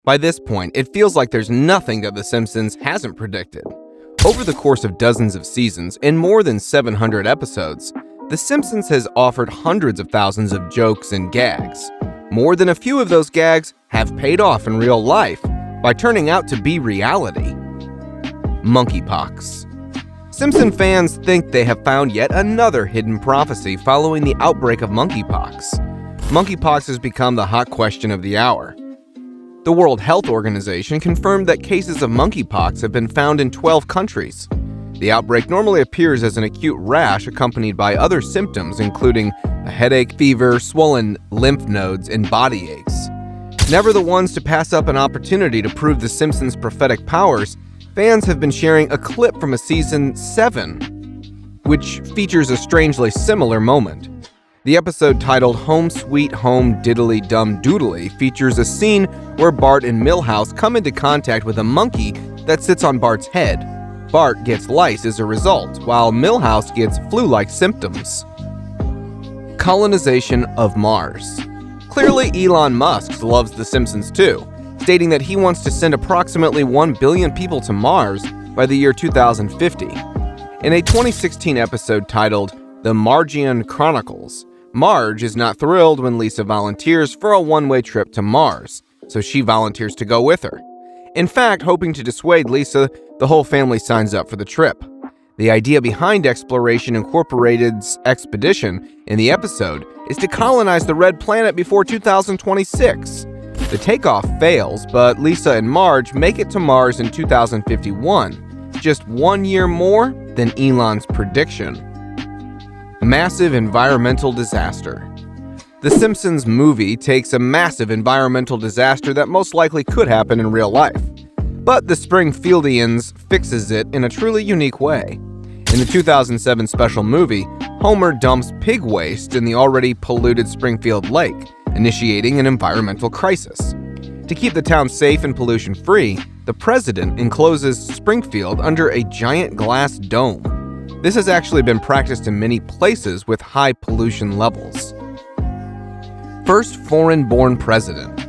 By this point, it feels like there's nothing that The Simpsons hasn't predicted. Over the course of dozens of seasons and more than 700 episodes, The Simpsons has offered hundreds of thousands of jokes and gags. More than a few of those gags have paid off in real life by turning out to be reality. Monkeypox. Simpson fans think they have found yet another hidden prophecy following the outbreak of monkeypox. Monkeypox has become the hot question of the hour. The World Health Organization confirmed that cases of monkeypox have been found in 12 countries. The outbreak normally appears as an acute rash accompanied by other symptoms, including a headache, fever, swollen lymph nodes, and body aches. Never the ones to pass up an opportunity to prove The Simpsons' prophetic powers, fans have been sharing a clip from a season 7, which features a strangely similar moment. The episode titled Home Sweet Home Diddly Dum Doodly features a scene where Bart and Milhouse come into contact with a monkey that sits on Bart's head. Bart gets lice as a result, while Milhouse gets flu-like symptoms. Colonization of Mars. Clearly, Elon Musk loves The Simpsons too, stating that he wants to send approximately 1 billion people to Mars by the year 2050. In a 2016 episode titled The Margian Chronicles, Marge is not thrilled when Lisa volunteers for a one-way trip to Mars, so she volunteers to go with her. In fact, hoping to dissuade Lisa, the whole family signs up for the trip. The idea behind Exploration Incorporated's expedition in the episode is to colonize the Red Planet before 2026. The takeoff fails, but Lisa and Marge make it to Mars in 2051, just 1 year more than Elon's prediction. Massive environmental disaster. The Simpsons movie takes a massive environmental disaster that most likely could happen in real life, but the Springfieldians fixes it in a truly unique way. In the 2007 special movie, Homer dumps pig waste in the already polluted Springfield Lake, initiating an environmental crisis. To keep the town safe and pollution-free, the president encloses Springfield under a giant glass dome. This has actually been practiced in many places with high pollution levels. First foreign-born president.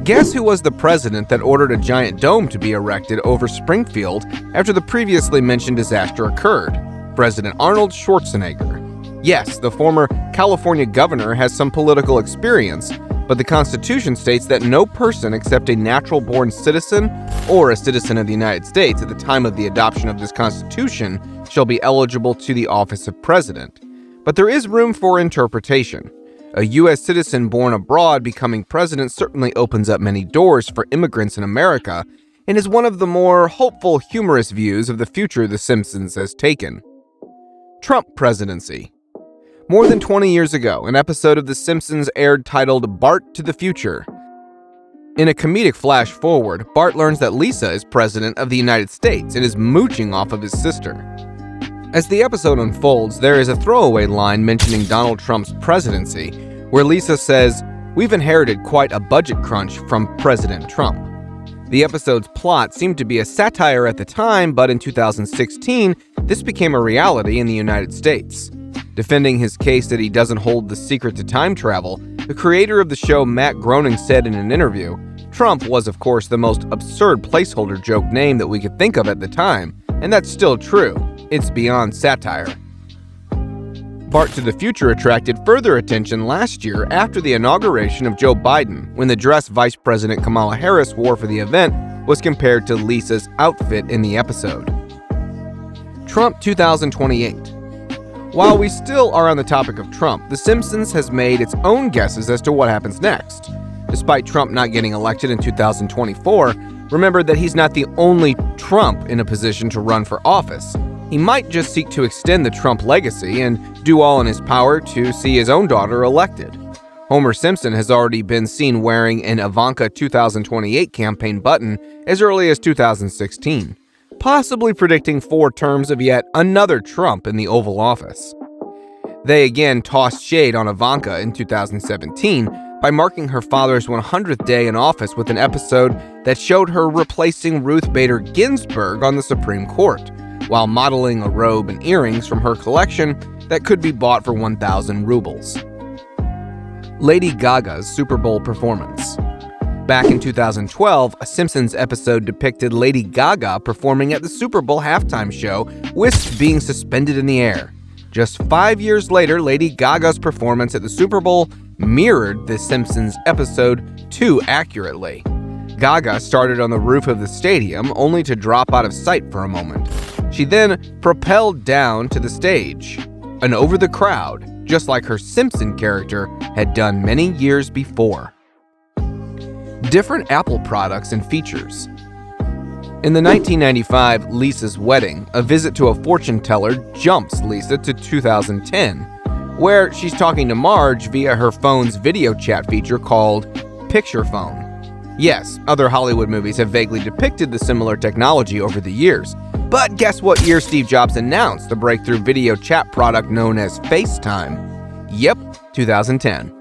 Guess who was the president that ordered a giant dome to be erected over Springfield after the previously mentioned disaster occurred? President Arnold Schwarzenegger. Yes, the former California governor has some political experience, but the Constitution states that no person except a natural-born citizen or a citizen of the United States at the time of the adoption of this Constitution shall be eligible to the office of president. But there is room for interpretation. A U.S. citizen born abroad becoming president certainly opens up many doors for immigrants in America and is one of the more hopeful, humorous views of the future The Simpsons has taken. Trump presidency. More than 20 years ago, an episode of The Simpsons aired titled Bart to the Future. In a comedic flash forward, Bart learns that Lisa is president of the United States and is mooching off of his sister. As the episode unfolds, there is a throwaway line mentioning Donald Trump's presidency, where Lisa says, "We've inherited quite a budget crunch from President Trump." The episode's plot seemed to be a satire at the time, but in 2016, this became a reality in the United States. Defending his case that he doesn't hold the secret to time travel, the creator of the show Matt Groening said in an interview, Trump was of course the most absurd placeholder joke name that we could think of at the time, and that's still true. It's beyond satire. Bart to the Future attracted further attention last year after the inauguration of Joe Biden, when the dress Vice President Kamala Harris wore for the event was compared to Lisa's outfit in the episode. Trump 2028. While we still are on the topic of Trump, The Simpsons has made its own guesses as to what happens next. Despite Trump not getting elected in 2024, remember that he's not the only Trump in a position to run for office. He might just seek to extend the Trump legacy and do all in his power to see his own daughter elected. Homer Simpson has already been seen wearing an Ivanka 2028 campaign button as early as 2016, possibly predicting 4 terms of yet another Trump in the Oval Office. They again tossed shade on Ivanka in 2017 by marking her father's 100th day in office with an episode that showed her replacing Ruth Bader Ginsburg on the Supreme Court, while modeling a robe and earrings from her collection that could be bought for 1,000 rubles. Lady Gaga's Super Bowl performance. Back in 2012, a Simpsons episode depicted Lady Gaga performing at the Super Bowl halftime show, with being suspended in the air. Just 5 years later, Lady Gaga's performance at the Super Bowl mirrored the Simpsons episode too accurately. Gaga started on the roof of the stadium, only to drop out of sight for a moment. She then propelled down to the stage and over the crowd, just like her Simpson character had done many years before. Different Apple products and features. In the 1995 Lisa's Wedding, a visit to a fortune teller jumps Lisa to 2010, where she's talking to Marge via her phone's video chat feature called Picture Phone. Yes, other Hollywood movies have vaguely depicted the similar technology over the years, but guess what year Steve Jobs announced the breakthrough video chat product known as FaceTime? Yep, 2010.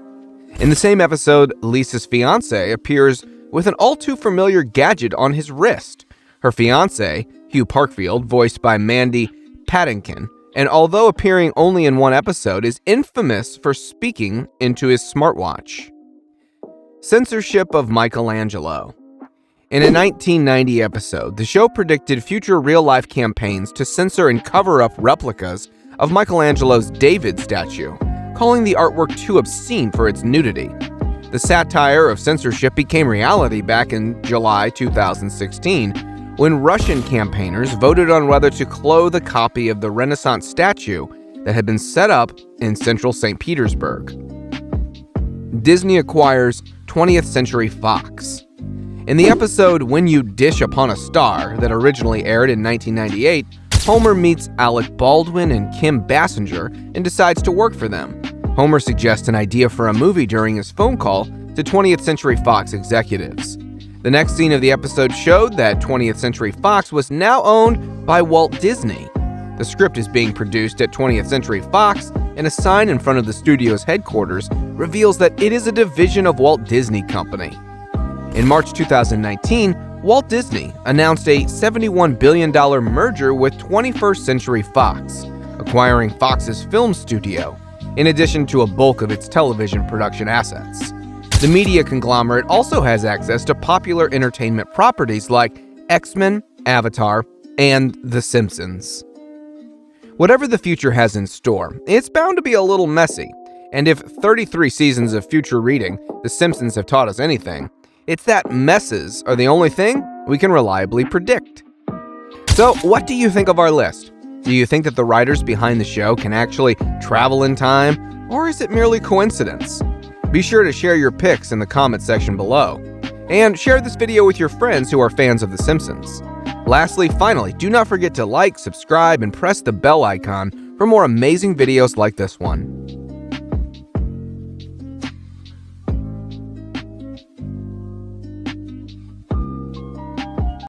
In the same episode, Lisa's fiancé appears with an all-too-familiar gadget on his wrist. Her fiancé, Hugh Parkfield, voiced by Mandy Patinkin, and although appearing only in one episode, is infamous for speaking into his smartwatch. Censorship of Michelangelo. In a 1990 episode, the show predicted future real-life campaigns to censor and cover up replicas of Michelangelo's David statue, calling the artwork too obscene for its nudity. The satire of censorship became reality back in July 2016, when Russian campaigners voted on whether to clothe a copy of the Renaissance statue that had been set up in central St. Petersburg. Disney acquires 20th Century Fox. In the episode When You Dish Upon a Star that originally aired in 1998, Homer meets Alec Baldwin and Kim Basinger and decides to work for them. Homer suggests an idea for a movie during his phone call to 20th Century Fox executives. The next scene of the episode showed that 20th Century Fox was now owned by Walt Disney. The script is being produced at 20th Century Fox, and a sign in front of the studio's headquarters reveals that it is a division of Walt Disney Company. In March 2019, Walt Disney announced a $71 billion merger with 21st Century Fox, acquiring Fox's film studio, in addition to a bulk of its television production assets. The media conglomerate also has access to popular entertainment properties like X-Men, Avatar, and The Simpsons. Whatever the future has in store, it's bound to be a little messy, and if 33 seasons of future reading The Simpsons have taught us anything, it's that messes are the only thing we can reliably predict. So, what do you think of our list? Do you think that the writers behind the show can actually travel in time, or is it merely coincidence? Be sure to share your picks in the comment section below, and share this video with your friends who are fans of The Simpsons. Lastly, finally, do not forget to like, subscribe, and press the bell icon for more amazing videos like this one.